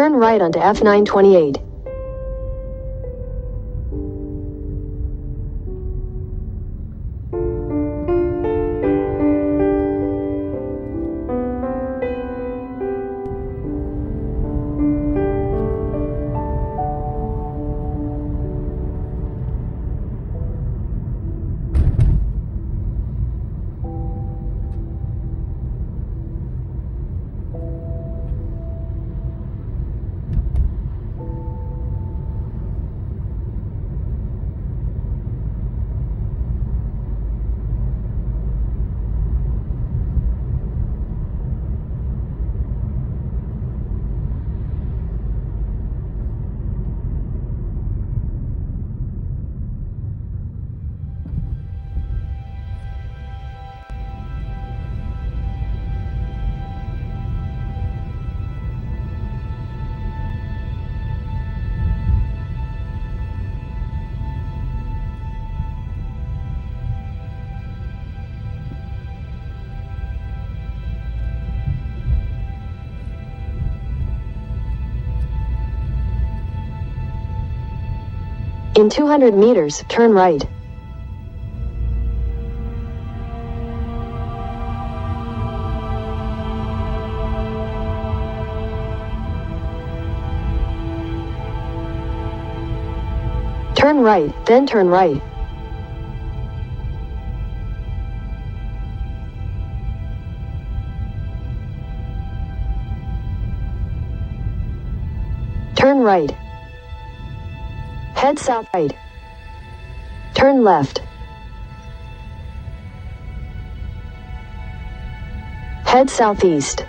Turn right onto F928. In 200 meters, turn right. Turn right, then turn right. Turn right. Head south right. Turn left. Head southeast.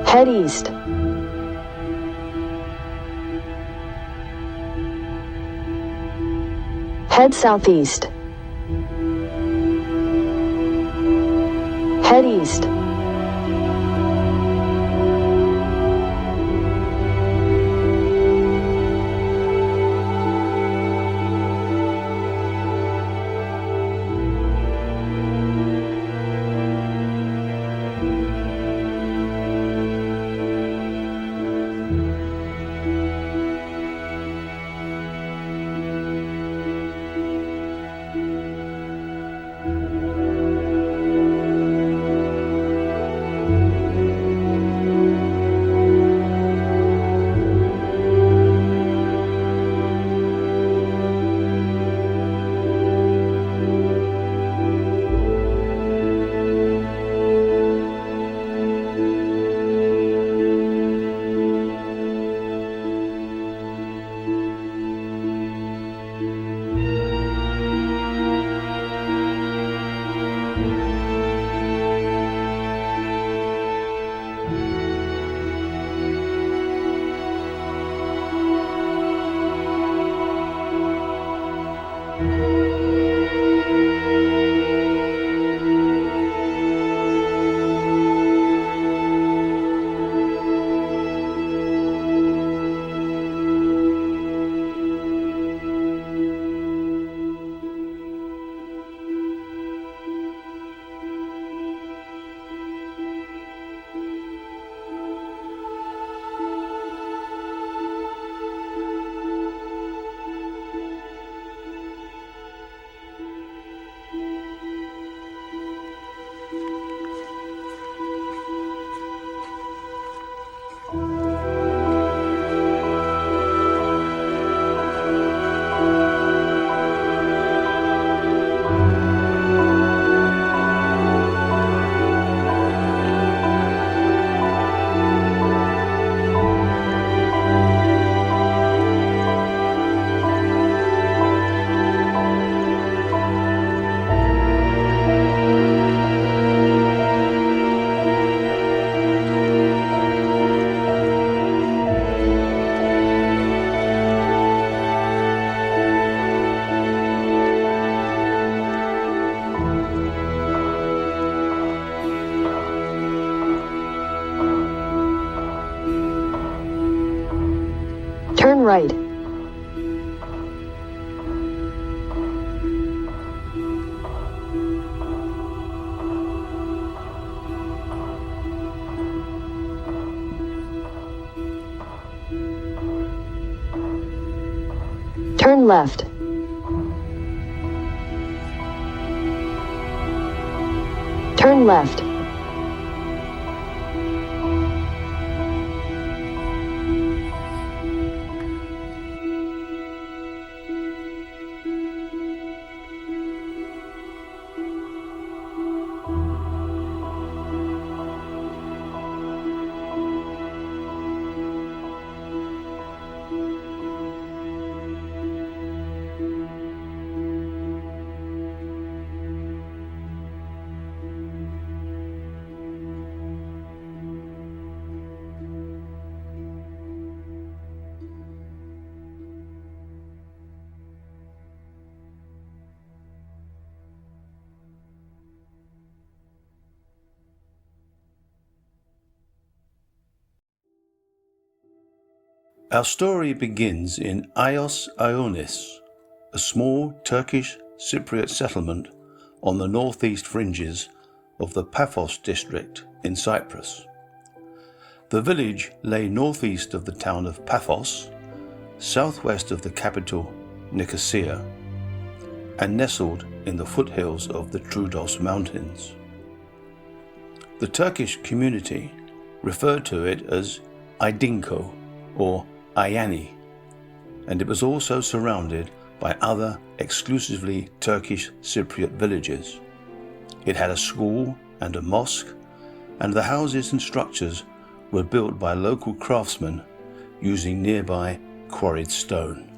Head east. Head southeast. Head east. right. Turn left. Turn left. Our story begins in Agios Ioannis, a small Turkish Cypriot settlement on the northeast fringes of the Paphos district in Cyprus. The village lay northeast of the town of Paphos, southwest of the capital Nicosia, and nestled in the foothills of the Troodos Mountains. The Turkish community referred to it as Aydınköy or Ayyanni, and it was also surrounded by other exclusively Turkish Cypriot villages. It had a school and a mosque, and the houses and structures were built by local craftsmen using nearby quarried stone.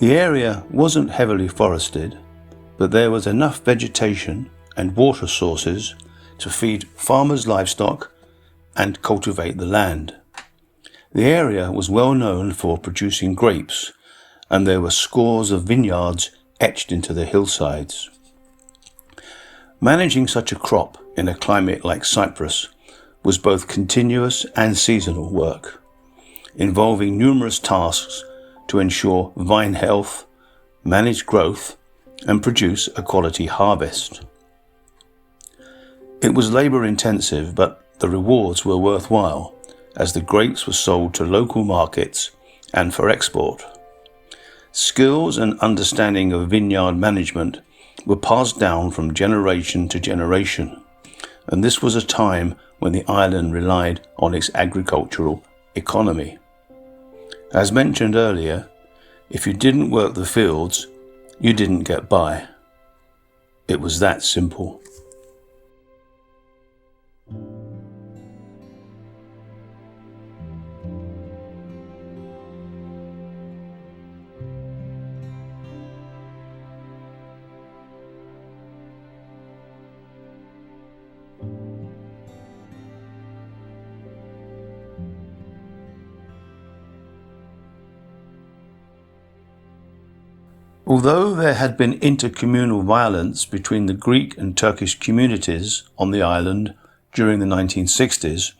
The area wasn't heavily forested, but there was enough vegetation and water sources to feed farmers' livestock and cultivate the land. The area was well known for producing grapes, and there were scores of vineyards etched into the hillsides. Managing such a crop in a climate like Cyprus was both continuous and seasonal work, involving numerous tasks to ensure vine health, manage growth, and produce a quality harvest. It was labour-intensive, but the rewards were worthwhile, as the grapes were sold to local markets and for export. Skills and understanding of vineyard management were passed down from generation to generation, and this was a time when the island relied on its agricultural economy. As mentioned earlier, if you didn't work the fields, you didn't get by. It was that simple. Although there had been intercommunal violence between the Greek and Turkish communities on the island during the 1960s,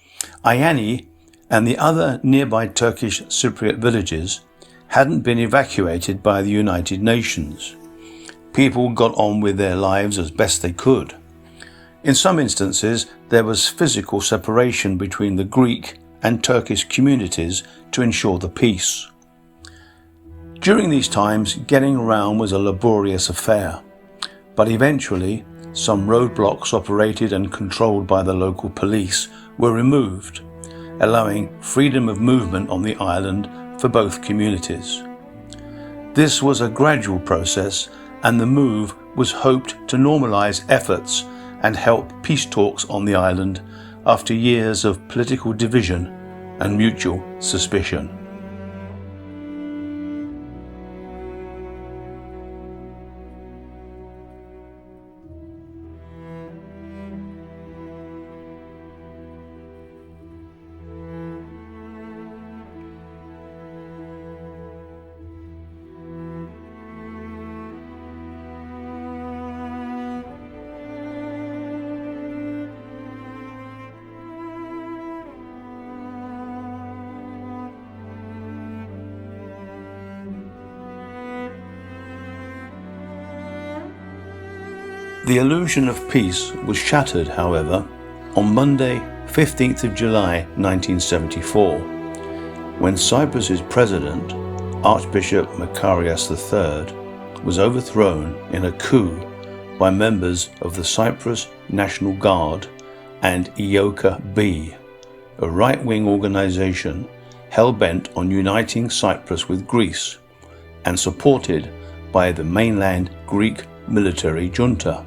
Ayyanni and the other nearby Turkish Cypriot villages hadn't been evacuated by the United Nations. People got on with their lives as best they could. In some instances, there was physical separation between the Greek and Turkish communities to ensure the peace. During these times, getting around was a laborious affair, but eventually some roadblocks operated and controlled by the local police were removed, allowing freedom of movement on the island for both communities. This was a gradual process, and the move was hoped to normalise efforts and help peace talks on the island after years of political division and mutual suspicion. The illusion of peace was shattered, however, on Monday, 15th of July 1974, when Cyprus's president, Archbishop Makarios III, was overthrown in a coup by members of the Cyprus National Guard and EOKA-B, a right-wing organisation hell-bent on uniting Cyprus with Greece and supported by the mainland Greek military junta.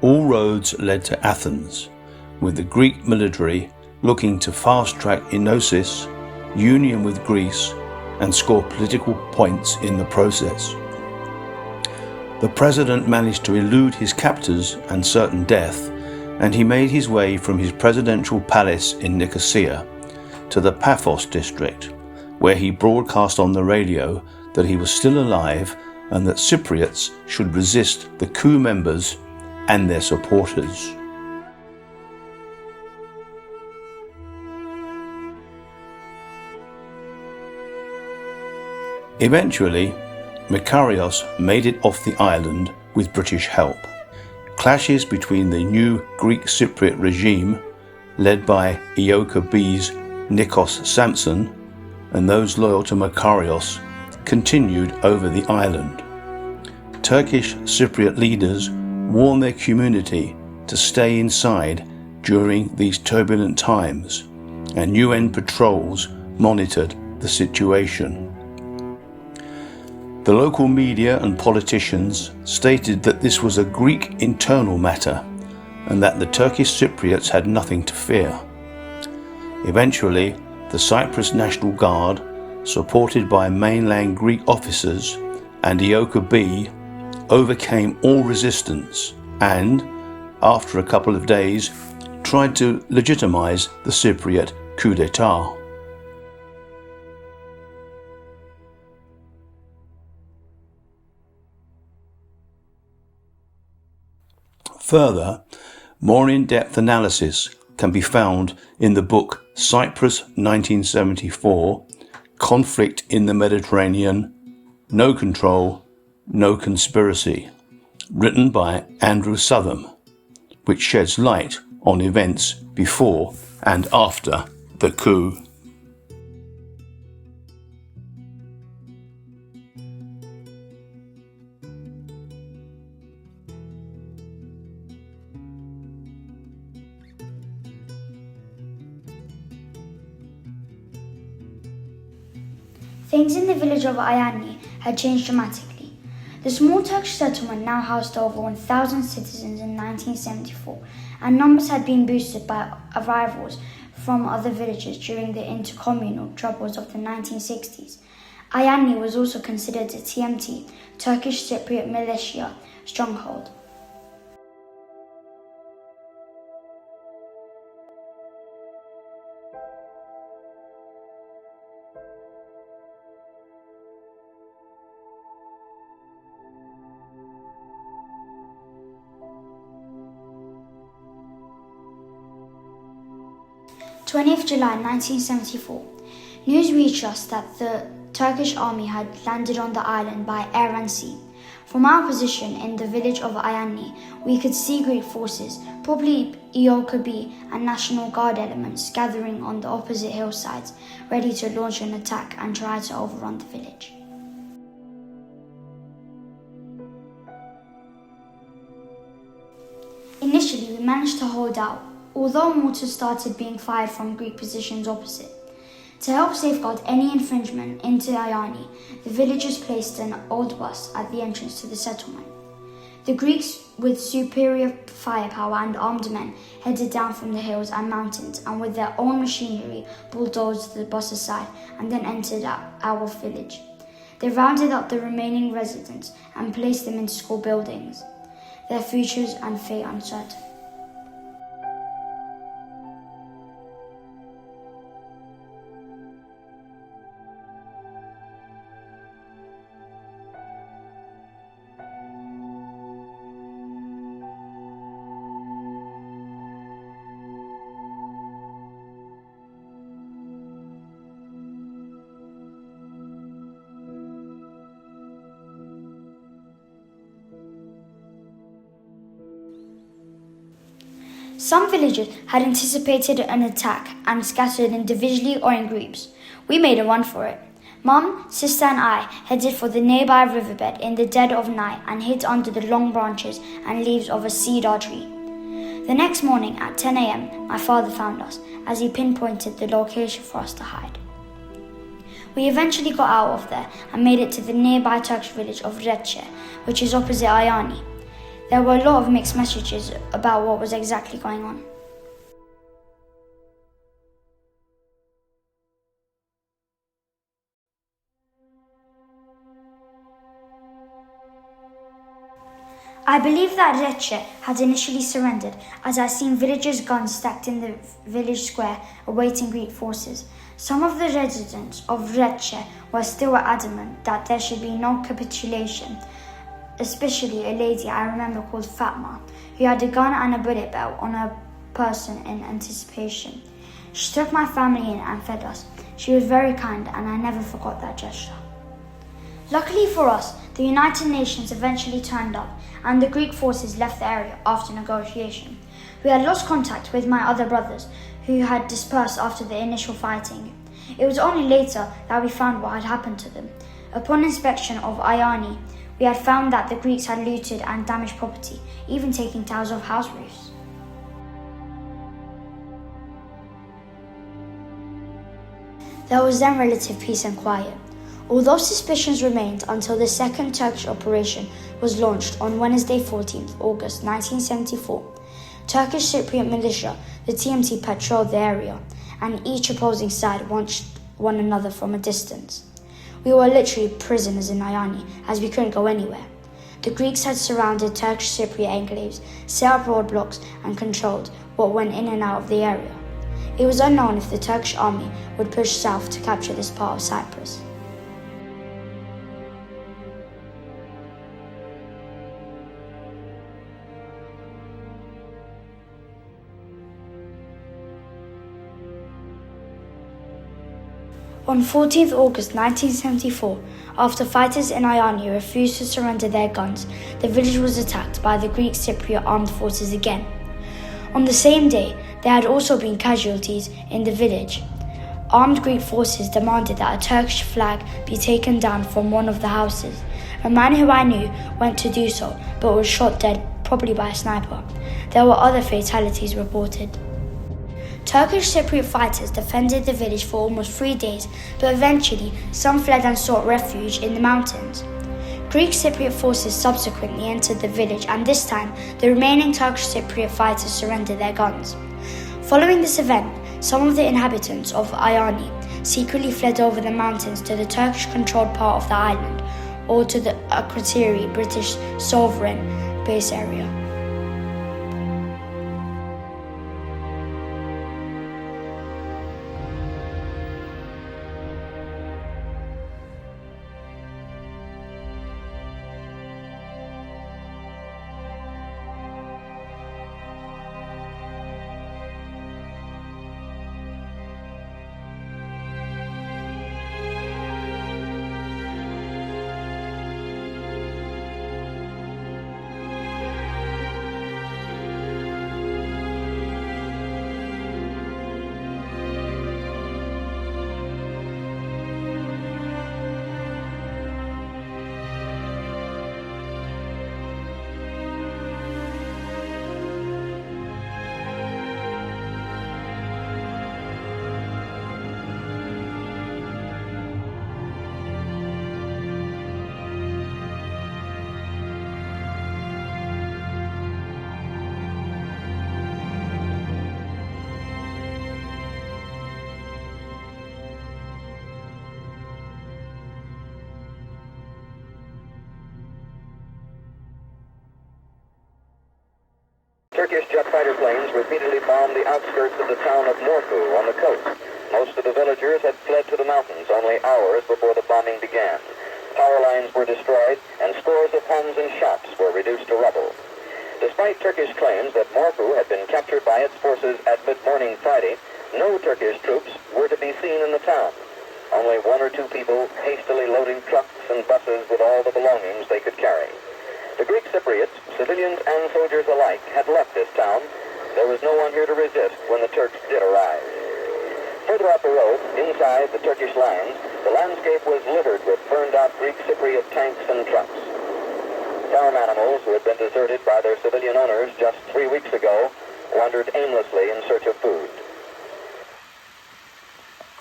All roads led to Athens, with the Greek military looking to fast-track enosis, union with Greece, and score political points in the process. The president managed to elude his captors and certain death, and he made his way from his presidential palace in Nicosia to the Paphos district, where he broadcast on the radio that he was still alive and that Cypriots should resist the coup members and their supporters. Eventually, Makarios made it off the island with British help. Clashes between the new Greek Cypriot regime, led by EOKA-B's Nikos Samson, and those loyal to Makarios, continued over the island. Turkish Cypriot leaders warned their community to stay inside during these turbulent times, and UN patrols monitored the situation. The local media and politicians stated that this was a Greek internal matter and that the Turkish Cypriots had nothing to fear. Eventually, the Cyprus National Guard, supported by mainland Greek officers and EOKA-B, overcame all resistance and, after a couple of days, tried to legitimize the Cypriot coup d'etat. Further, more in-depth analysis can be found in the book Cyprus 1974, Conflict in the Mediterranean, No Control, No Conspiracy, written by Andrew Southam, which sheds light on events before and after the coup. Things in the village of Ayyanni had changed dramatically. The small Turkish settlement now housed over 1,000 citizens in 1974, and numbers had been boosted by arrivals from other villages during the intercommunal troubles of the 1960s. Ayyanni was also considered a TMT, Turkish Cypriot militia, stronghold. July 1974. News reached us that the Turkish army had landed on the island by air and sea. From our position in the village of Ayyanni, we could see Greek forces, probably EOKA-B and National Guard elements, gathering on the opposite hillsides, ready to launch an attack and try to overrun the village. Initially, we managed to hold out, although mortars started being fired from Greek positions opposite. To help safeguard any infringement into Ayyanni, the villagers placed an old bus at the entrance to the settlement. The Greeks, with superior firepower and armed men, headed down from the hills and mountains and with their own machinery bulldozed the bus aside and then entered our village. They rounded up the remaining residents and placed them in school buildings, their futures and fate uncertain. Some villagers had anticipated an attack and scattered individually or in groups. We made a run for it. Mum, sister and I headed for the nearby riverbed in the dead of night and hid under the long branches and leaves of a cedar tree. The next morning at 10 a.m, my father found us as he pinpointed the location for us to hide. We eventually got out of there and made it to the nearby Turkish village of Recce, which is opposite Ayyanni. There were a lot of mixed messages about what was exactly going on. I believe that Recce had initially surrendered, as I seen villagers' guns stacked in the village square awaiting Greek forces. Some of the residents of Recce were still adamant that there should be no capitulation, especially a lady I remember called Fatma, who had a gun and a bullet belt on her person in anticipation. She took my family in and fed us. She was very kind and I never forgot that gesture. Luckily for us, the United Nations eventually turned up and the Greek forces left the area after negotiation. We had lost contact with my other brothers, who had dispersed after the initial fighting. It was only later that we found what had happened to them. Upon inspection of Ayyanni, we had found that the Greeks had looted and damaged property, even taking tiles off house roofs. There was then relative peace and quiet, although suspicions remained until the second Turkish operation was launched on Wednesday 14th August 1974. Turkish Cypriot militia, the TMT, patrolled the area, and each opposing side watched one another from a distance. We were literally prisoners in Ayyanni, as we couldn't go anywhere. The Greeks had surrounded Turkish Cypriot enclaves, set up roadblocks and controlled what went in and out of the area. It was unknown if the Turkish army would push south to capture this part of Cyprus. On 14th August 1974, after fighters in Ayyanni refused to surrender their guns, the village was attacked by the Greek Cypriot armed forces again. On the same day, there had also been casualties in the village. Armed Greek forces demanded that a Turkish flag be taken down from one of the houses. A man who I knew went to do so, but was shot dead, probably by a sniper. There were other fatalities reported. Turkish Cypriot fighters defended the village for almost 3 days, but eventually some fled and sought refuge in the mountains. Greek Cypriot forces subsequently entered the village, and this time the remaining Turkish Cypriot fighters surrendered their guns. Following this event, some of the inhabitants of Ayyanni secretly fled over the mountains to the Turkish-controlled part of the island, or to the Akrotiri British sovereign base area. Turkish jet fighter planes repeatedly bombed the outskirts of the town of Morphou on the coast. Most of the villagers had fled to the mountains only hours before the bombing began. Power lines were destroyed, and scores of homes and shops were reduced to rubble. Despite Turkish claims that Morphou had been captured by its forces at mid-morning Friday, no Turkish troops were to be seen in the town. Only one or two people hastily loading trucks and buses with all the belongings they could carry. The Greek Cypriots, civilians and soldiers alike, had left this town. There was no one here to resist when the Turks did arrive. Further up the road, inside the Turkish lines, the landscape was littered with burned-out Greek Cypriot tanks and trucks. Farm animals who had been deserted by their civilian owners just 3 weeks ago wandered aimlessly in search of food.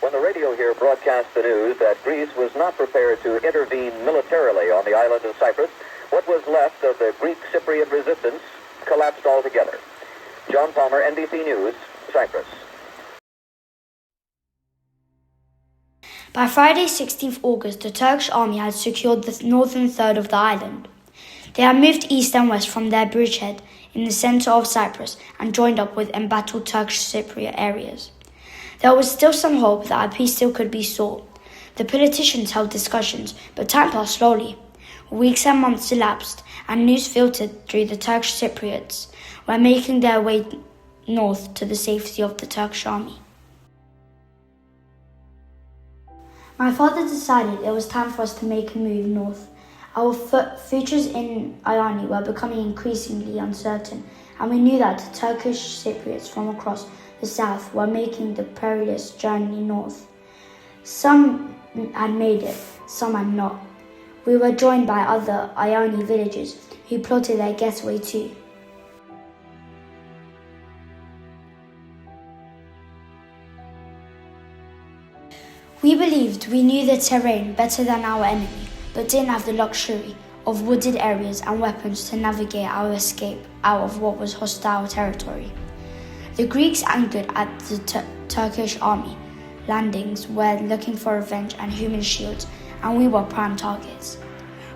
When the radio here broadcast the news that Greece was not prepared to intervene militarily on the island of Cyprus, what was left of the Greek Cypriot resistance collapsed altogether. John Palmer, NBC News, Cyprus. By Friday, 16th August, the Turkish army had secured the northern third of the island. They had moved east and west from their bridgehead in the centre of Cyprus and joined up with embattled Turkish Cypriot areas. There was still some hope that a peace deal could be sought. The politicians held discussions, but time passed slowly. Weeks and months elapsed, and news filtered through the Turkish Cypriots were making their way north to the safety of the Turkish army. My father decided it was time for us to make a move north. Our futures in Ayyanni were becoming increasingly uncertain, and we knew that the Turkish Cypriots from across the south were making the perilous journey north. Some had made it, some had not. We were joined by other Ayyanni villagers who plotted their getaway too. We believed we knew the terrain better than our enemy, but didn't have the luxury of wooded areas and weapons to navigate our escape out of what was hostile territory. The Greeks anchored at the Turkish army landings were looking for revenge and human shields, and we were prime targets.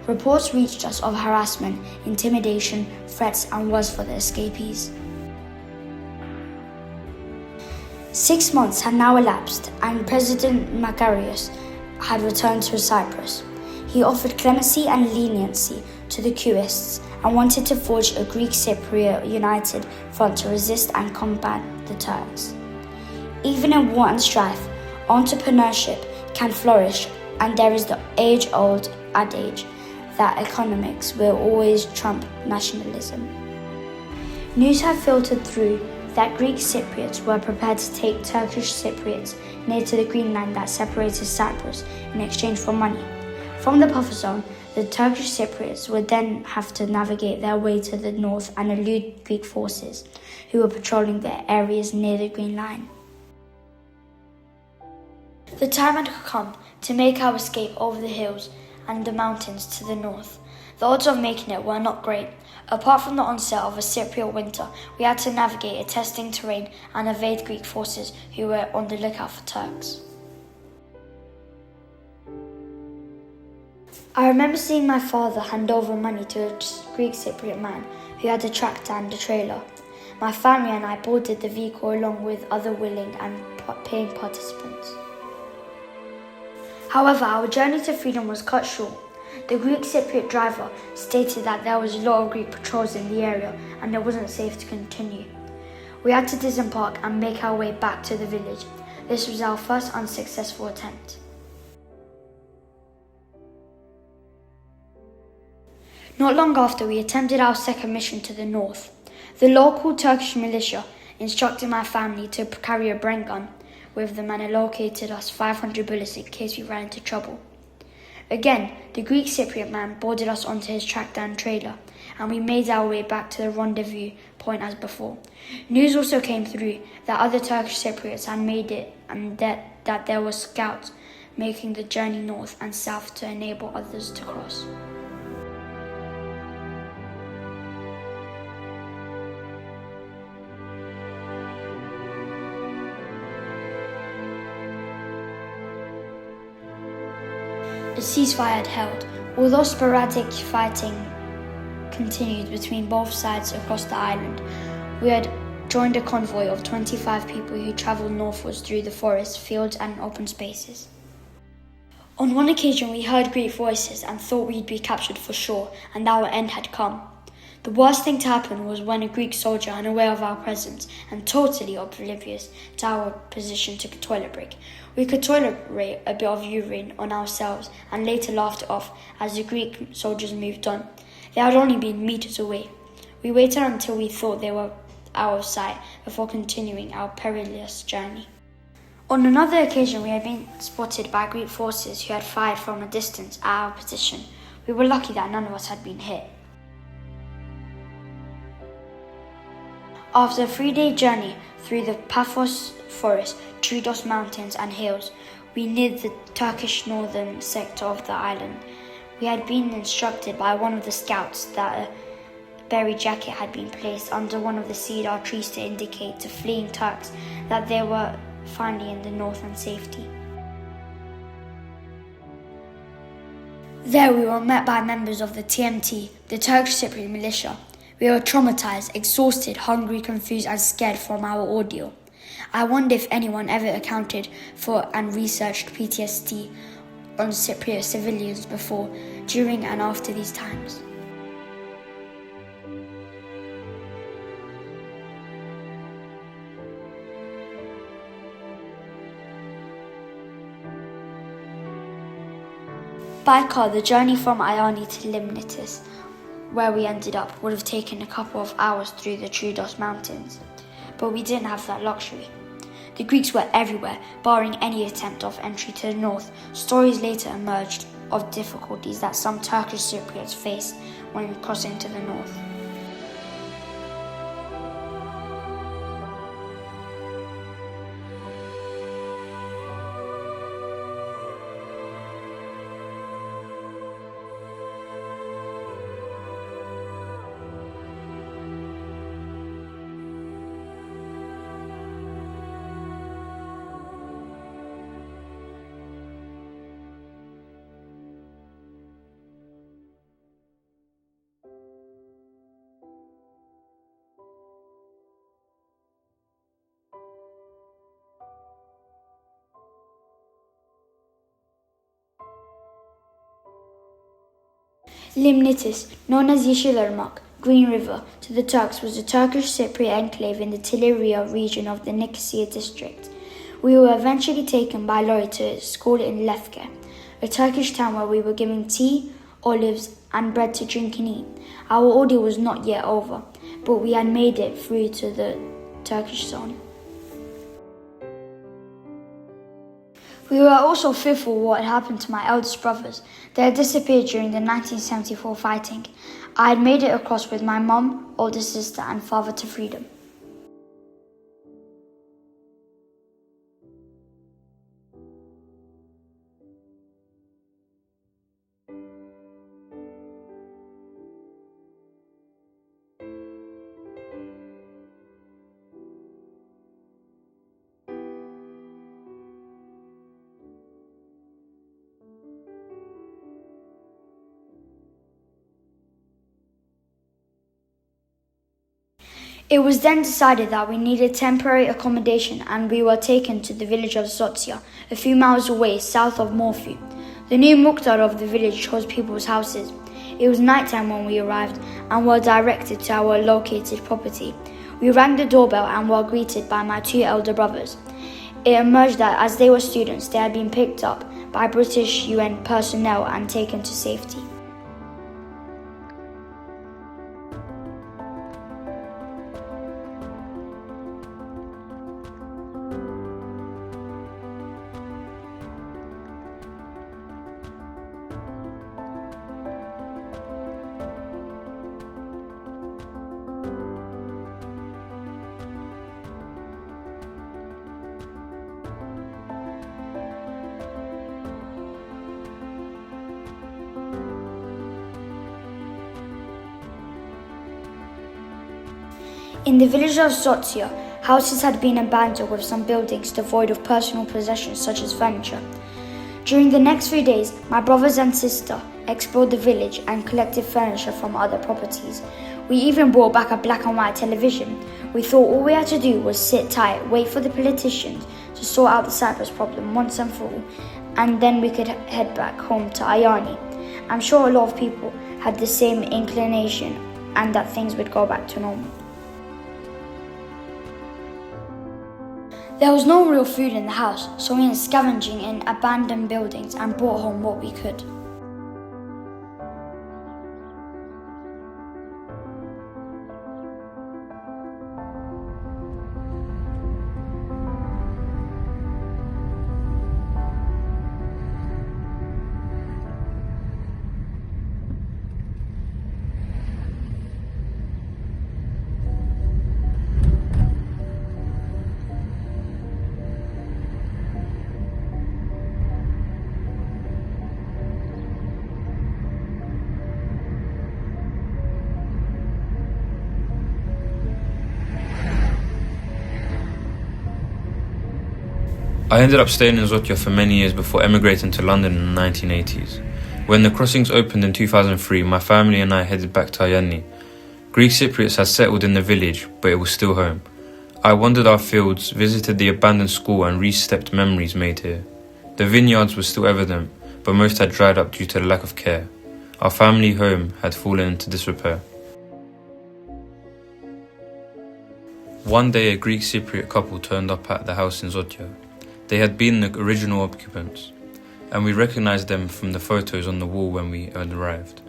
Reports reached us of harassment, intimidation, threats, and worse for the escapees. 6 months had now elapsed, and President Makarios had returned to Cyprus. He offered clemency and leniency to the coupists and wanted to forge a Greek Cypriot united front to resist and combat the Turks. Even in war and strife, entrepreneurship can flourish, and there is the age-old adage that economics will always trump nationalism. News had filtered through that Greek Cypriots were prepared to take Turkish Cypriots near to the green line that separated Cyprus in exchange for money. From the buffer zone, the Turkish Cypriots would then have to navigate their way to the north and elude Greek forces, who were patrolling the areas near the green line. The time had come to make our escape over the hills and the mountains to the north. The odds of making it were not great. Apart from the onset of a Cypriot winter, we had to navigate a testing terrain and evade Greek forces who were on the lookout for Turks. I remember seeing my father hand over money to a Greek Cypriot man who had a tractor and a trailer. My family and I boarded the vehicle along with other willing and paying participants. However, our journey to freedom was cut short. The Greek Cypriot driver stated that there was a lot of Greek patrols in the area and it wasn't safe to continue. We had to disembark and make our way back to the village. This was our first unsuccessful attempt. Not long after, we attempted our second mission to the north. The local Turkish militia instructed my family to carry a Bren gun with them and allocated us 500 bullets in case we ran into trouble. Again, the Greek Cypriot man boarded us onto his tractor and trailer, and we made our way back to the rendezvous point as before. News also came through that other Turkish Cypriots had made it and that there were scouts making the journey north and south to enable others to cross. The ceasefire had held, although sporadic fighting continued between both sides across the island. We had joined a convoy of 25 people who travelled northwards through the forests, fields and open spaces. On one occasion we heard Greek voices and thought we'd be captured for sure and our end had come. The worst thing to happen was when a Greek soldier, unaware of our presence and totally oblivious to our position, took a toilet break. We could tolerate a bit of urine on ourselves and later laughed it off as the Greek soldiers moved on. They had only been meters away. We waited until we thought they were out of sight before continuing our perilous journey. On another occasion we had been spotted by Greek forces who had fired from a distance at our position. We were lucky that none of us had been hit. After a 3-day journey through the Paphos forest, Troodos mountains and hills, we neared the Turkish northern sector of the island. We had been instructed by one of the scouts that a berry jacket had been placed under one of the cedar trees to indicate to fleeing Turks that they were finally in the north and safety. There we were met by members of the TMT, the Turkish Cypriot militia. We were traumatized, exhausted, hungry, confused and scared from our ordeal. I wonder if anyone ever accounted for and researched PTSD on Cypriot civilians before, during and after these times. By car, the journey from Ayyanni to Limnitis, where we ended up, would have taken a couple of hours through the Troodos mountains, but we didn't have that luxury. The Greeks were everywhere, barring any attempt of entry to the north. Stories later emerged of difficulties that some Turkish Cypriots faced when crossing to the north. Limnitis, known as Yeşilırmak, Green River, to the Turks was a Turkish Cypriot enclave in the Tileria region of the Nicosia district. We were eventually taken by lorry to a school in Lefke, a Turkish town where we were given tea, olives and bread to drink and eat. Our ordeal was not yet over, but we had made it through to the Turkish zone. We were also fearful what had happened to my eldest brothers. They had disappeared during the 1974 fighting. I had made it across with my mum, older sister and father to freedom. It was then decided that we needed temporary accommodation and we were taken to the village of Zodia, a few miles away south of Morphou. The new muhtar of the village chose people's houses. It was nighttime when we arrived and were directed to our located property. We rang the doorbell and were greeted by my 2 elder brothers. It emerged that as they were students, they had been picked up by British UN personnel and taken to safety. In the village of Zodia, houses had been abandoned with some buildings devoid of personal possessions such as furniture. During the next few days, my brothers and sister explored the village and collected furniture from other properties. We even brought back a black and white television. We thought all we had to do was sit tight, wait for the politicians to sort out the Cyprus problem once and for all, and then we could head back home to Ayyanni. I'm sure a lot of people had the same inclination and that things would go back to normal. There was no real food in the house, so we went scavenging in abandoned buildings and brought home what we could. I ended up staying in Zodia for many years before emigrating to London in the 1980s. When the crossings opened in 2003, my family and I headed back to Ayyanni. Greek Cypriots had settled in the village, but it was still home. I wandered our fields, visited the abandoned school and re-stepped memories made here. The vineyards were still evident, but most had dried up due to the lack of care. Our family home had fallen into disrepair. One day a Greek Cypriot couple turned up at the house in Zodia. They had been the original occupants, and we recognized them from the photos on the wall when we had arrived.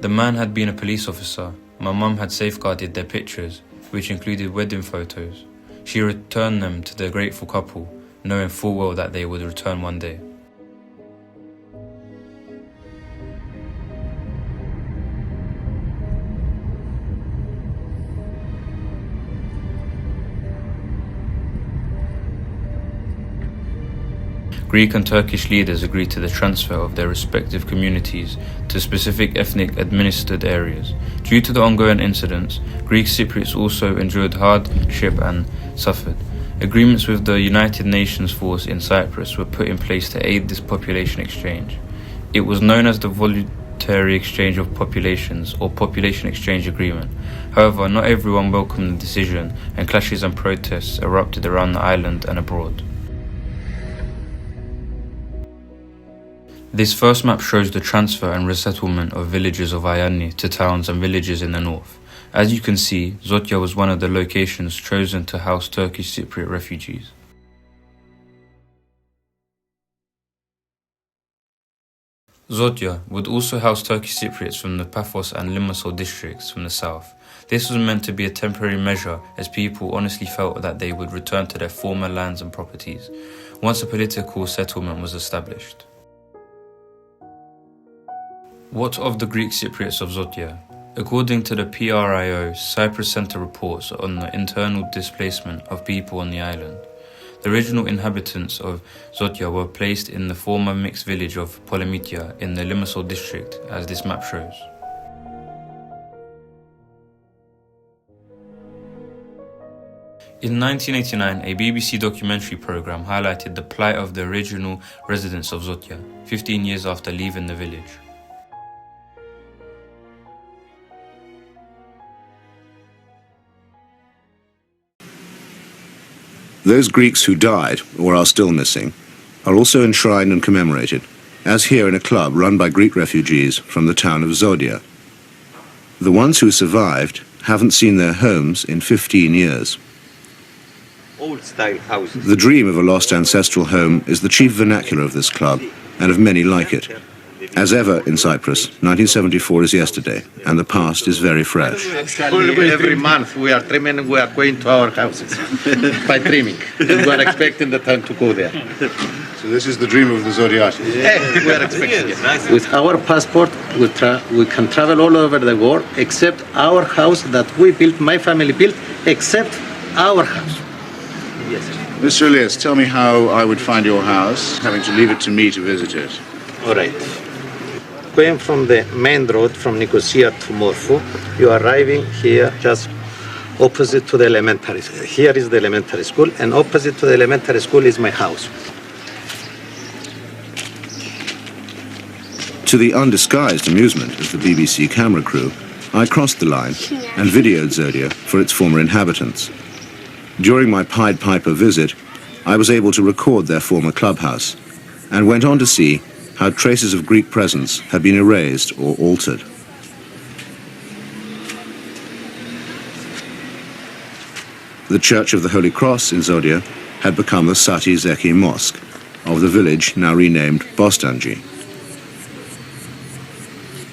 The man had been a police officer. My mum had safeguarded their pictures, which included wedding photos. She returned them to the grateful couple, knowing full well that they would return one day. Greek and Turkish leaders agreed to the transfer of their respective communities to specific ethnic administered areas. Due to the ongoing incidents, Greek Cypriots also endured hardship and suffered. Agreements with the United Nations force in Cyprus were put in place to aid this population exchange. It was known as the Voluntary Exchange of Populations or Population Exchange Agreement. However, not everyone welcomed the decision, and clashes and protests erupted around the island and abroad. This first map shows the transfer and resettlement of villages of Ayyanni to towns and villages in the north. As you can see, Zodia was one of the locations chosen to house Turkish Cypriot refugees. Zodia would also house Turkish Cypriots from the Paphos and Limassol districts from the south. This was meant to be a temporary measure, as people honestly felt that they would return to their former lands and properties once a political settlement was established. What of the Greek Cypriots of Zodia? According to the PRIO, Cyprus Center reports on the internal displacement of people on the island. The original inhabitants of Zodia were placed in the former mixed village of Polemitia in the Limassol district, as this map shows. In 1989, a BBC documentary programme highlighted the plight of the original residents of Zodia, 15 years after leaving the village. Those Greeks who died, or are still missing, are also enshrined and commemorated, as here in a club run by Greek refugees from the town of Zodia. The ones who survived haven't seen their homes in 15 years. Old-style houses. The dream of a lost ancestral home is the chief vernacular of this club, and of many like it. As ever in Cyprus, 1974 is yesterday, and the past is very fresh. Every month we are dreaming we are going to our houses by dreaming. And we are expecting the time to go there. So this is the dream of the Zodiacs. We are expecting it. With our passport, we can travel all over the world, except our house that we built, my family built, except our house. Yes. Mr. Elias, tell me how I would find your house, having to leave it to me to visit it. All right. Going from the main road from Nicosia to Morphou, you are arriving here just opposite to the elementary. Here is the elementary school, and opposite to the elementary school is my house. To the undisguised amusement of the BBC camera crew, I crossed the line and videoed Zodia for its former inhabitants. During my Pied Piper visit, I was able to record their former clubhouse and went on to see how traces of Greek presence had been erased or altered. The Church of the Holy Cross in Zodia had become the Sati Zeki Mosque of the village now renamed Bostanci.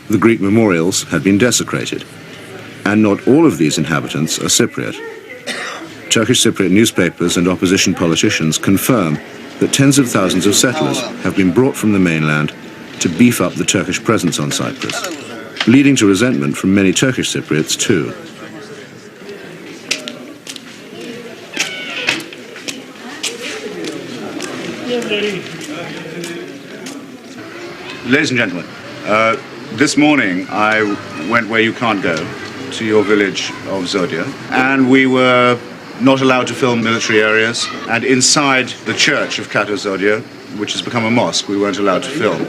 The Greek memorials had been desecrated, and not all of these inhabitants are Cypriot. Turkish Cypriot newspapers and opposition politicians confirm that tens of thousands of settlers have been brought from the mainland to beef up the Turkish presence on Cyprus, leading to resentment from many Turkish Cypriots too. Ladies and gentlemen, this morning I went where you can't go, to your village of Zodia, and we were not allowed to film military areas, and inside the church of Kato Zodia, which has become a mosque, we weren't allowed to film.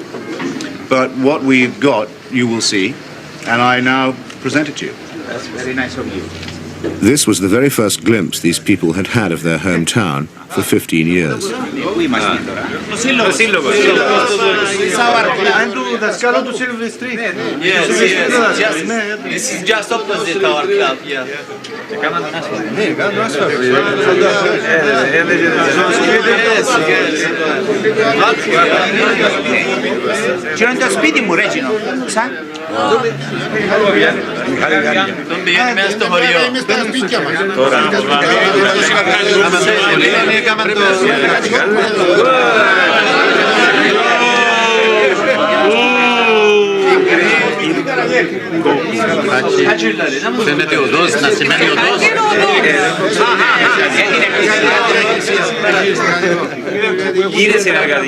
But what we've got, you will see, and I now present it to you. That's very nice of you. This was the very first glimpse these people had had of their hometown for 15 years. This is just opposite our club, yeah. C'è un spidi mu Regino, sa? Yine seni agadı.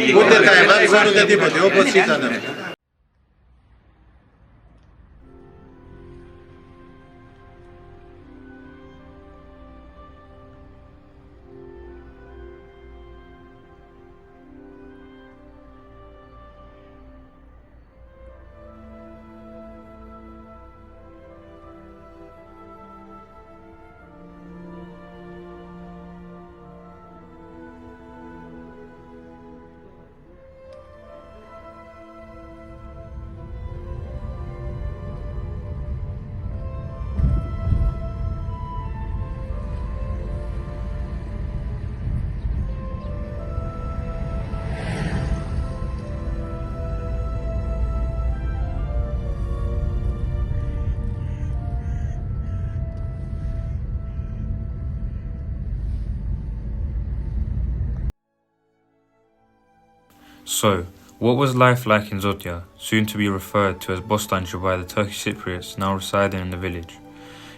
So, what was life like in Zodia, soon to be referred to as Bostanci by the Turkish Cypriots now residing in the village?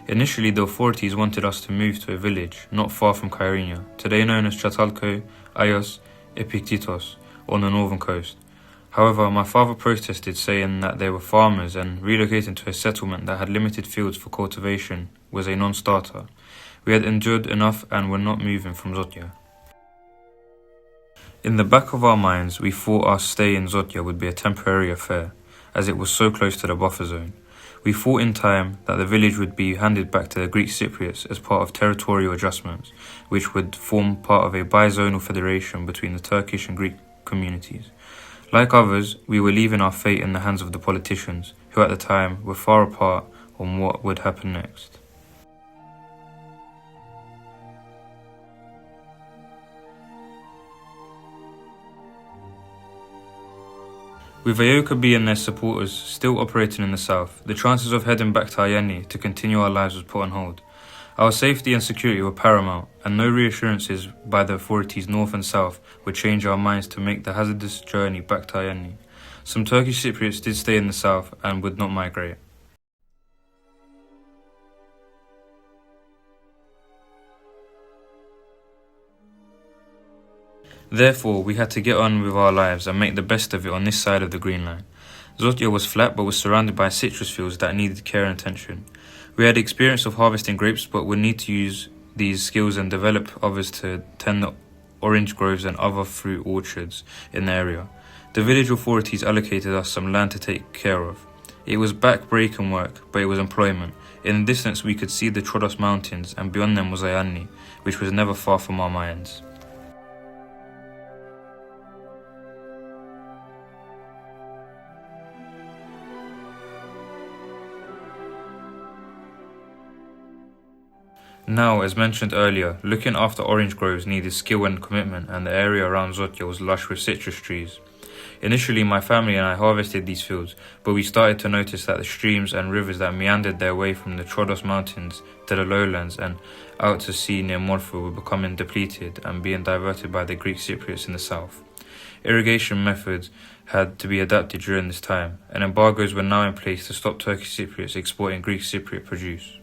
Initially, the authorities wanted us to move to a village not far from Kyrenia, today known as Çatalköy, Agios Ioannis, on the northern coast. However, my father protested, saying that they were farmers and relocating to a settlement that had limited fields for cultivation was a non-starter. We had endured enough and were not moving from Zodia. In the back of our minds, we thought our stay in Zodia would be a temporary affair, as it was so close to the buffer zone. We thought in time that the village would be handed back to the Greek Cypriots as part of territorial adjustments, which would form part of a bi-zonal federation between the Turkish and Greek communities. Like others, we were leaving our fate in the hands of the politicians, who at the time were far apart on what would happen next. With EOKA-B and their supporters still operating in the south, the chances of heading back to Ayyanni to continue our lives was put on hold. Our safety and security were paramount, and no reassurances by the authorities north and south would change our minds to make the hazardous journey back to Ayyanni. Some Turkish Cypriots did stay in the south and would not migrate. Therefore, we had to get on with our lives and make the best of it on this side of the Green Line. Zodia was flat but was surrounded by citrus fields that needed care and attention. We had experience of harvesting grapes but would need to use these skills and develop others to tend the orange groves and other fruit orchards in the area. The village authorities allocated us some land to take care of. It was back-breaking work, but it was employment. In the distance we could see the Troodos mountains, and beyond them was Ayyanni, which was never far from our minds. Now, as mentioned earlier, looking after orange groves needed skill and commitment, and the area around Zodia was lush with citrus trees. Initially, my family and I harvested these fields, but we started to notice that the streams and rivers that meandered their way from the Troodos mountains to the lowlands and out to sea near Morphou were becoming depleted and being diverted by the Greek Cypriots in the south. Irrigation methods had to be adapted during this time, and embargoes were now in place to stop Turkish Cypriots exporting Greek Cypriot produce.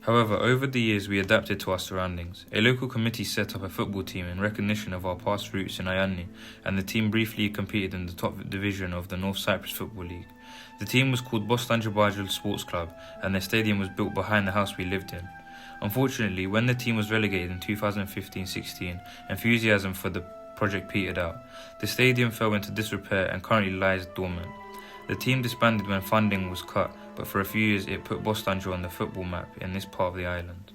However, over the years we adapted to our surroundings. A local committee set up a football team in recognition of our past roots in Ayyanni, and the team briefly competed in the top division of the North Cyprus Football League. The team was called Bostanci Sports Club, and their stadium was built behind the house we lived in. Unfortunately, when the team was relegated in 2015-16, enthusiasm for the project petered out. The stadium fell into disrepair and currently lies dormant. The team disbanded when funding was cut, but for a few years it put Bostanci on the football map in this part of the island.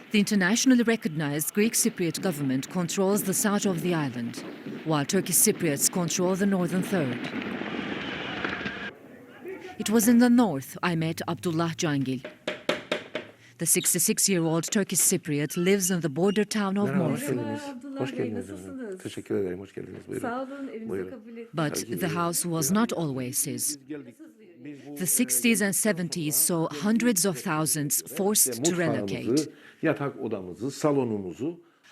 The internationally recognized Greek Cypriot government controls the south of the island, while Turkish Cypriots control the northern third. It was in the north I met Abdullah Cangil. The 66-year-old Turkish Cypriot lives in the border town of Morphou. But the house was not always his. The 60s and 70s saw hundreds of thousands forced to relocate.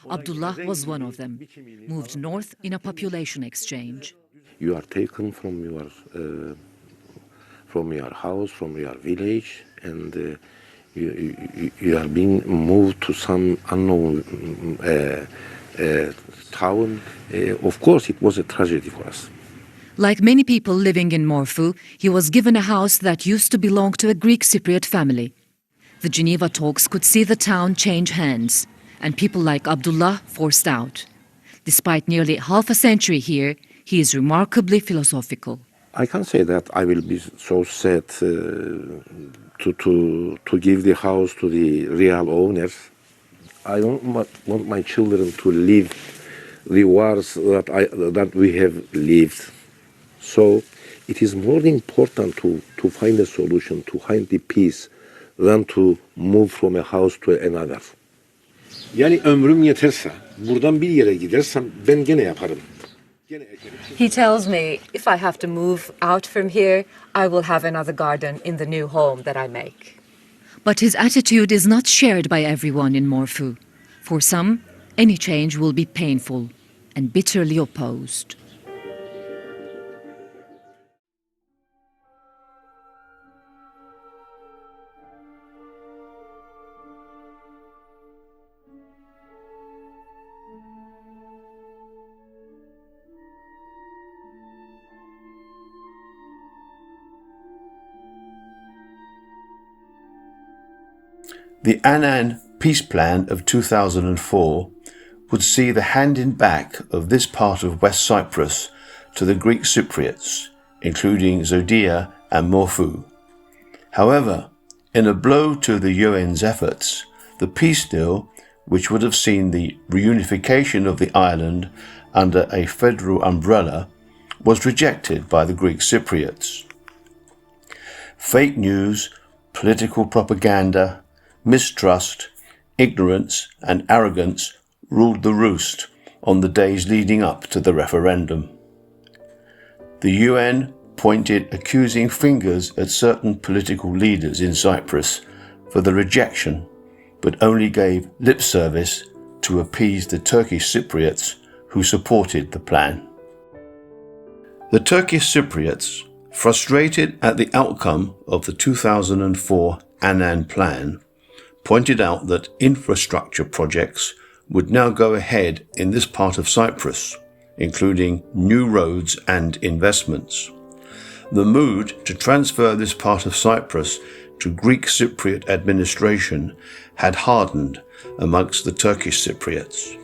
Abdullah was one of them, moved north in a population exchange. You are taken from your house, from your village, and you are being moved to some unknown town. Of course, it was a tragedy for us. Like many people living in Morphou, he was given a house that used to belong to a Greek Cypriot family. The Geneva talks could see the town change hands, and people like Abdullah forced out. Despite nearly half a century here, he is remarkably philosophical. I can't say that I will be so sad to give the house to the real owners. I don't want my children to live the wars that we have lived. So it is more important to find a solution, to find the peace, than to move from a house to another. Yani ömrüm yeterse, buradan bir yere gidersem ben gene yaparım. He tells me if I have to move out from here, I will have another garden in the new home that I make. But his attitude is not shared by everyone in Morphou. For some, any change will be painful and bitterly opposed. The Annan peace plan of 2004 would see the handing back of this part of West Cyprus to the Greek Cypriots, including Zodia and Morphou. However, in a blow to the UN's efforts, the peace deal, which would have seen the reunification of the island under a federal umbrella, was rejected by the Greek Cypriots. Fake news, political propaganda, mistrust, ignorance and arrogance ruled the roost on the days leading up to the referendum. The UN pointed accusing fingers at certain political leaders in Cyprus for the rejection, but only gave lip service to appease the Turkish Cypriots who supported the plan. The Turkish Cypriots, frustrated at the outcome of the 2004 Annan plan, pointed out that infrastructure projects would now go ahead in this part of Cyprus, including new roads and investments. The mood to transfer this part of Cyprus to Greek Cypriot administration had hardened amongst the Turkish Cypriots.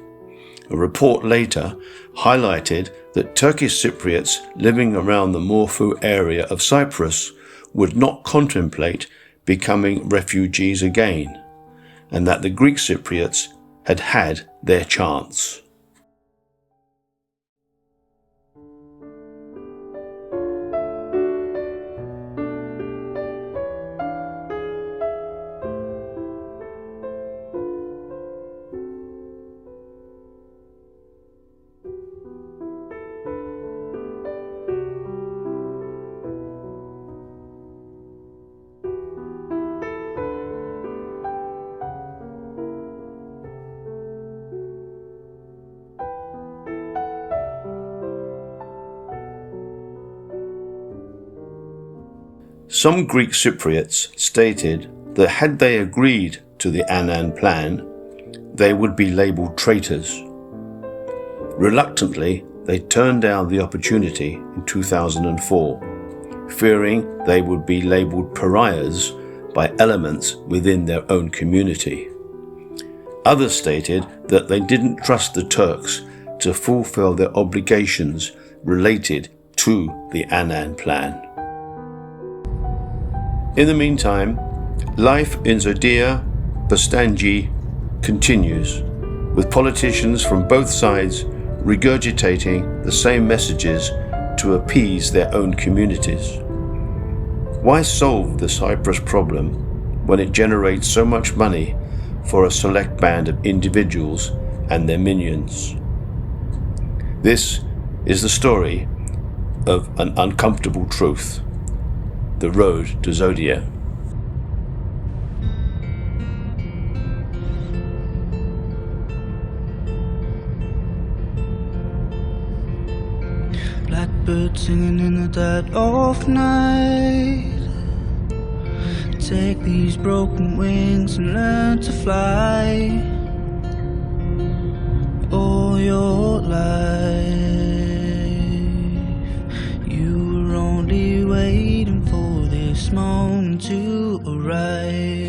A report later highlighted that Turkish Cypriots living around the Morphou area of Cyprus would not contemplate becoming refugees again, and that the Greek Cypriots had had their chance. Some Greek Cypriots stated that had they agreed to the Annan plan, they would be labelled traitors. Reluctantly, they turned down the opportunity in 2004, fearing they would be labelled pariahs by elements within their own community. Others stated that they didn't trust the Turks to fulfill their obligations related to the Annan plan. In the meantime, life in Zodia, Bostanci continues, with politicians from both sides regurgitating the same messages to appease their own communities. Why solve the Cyprus problem when it generates so much money for a select band of individuals and their minions? This is the story of an uncomfortable truth. The road to Zodia. Blackbird singing in the dead of night. Take these broken wings and learn to fly. All your life, you were only waiting for this moment to arrive.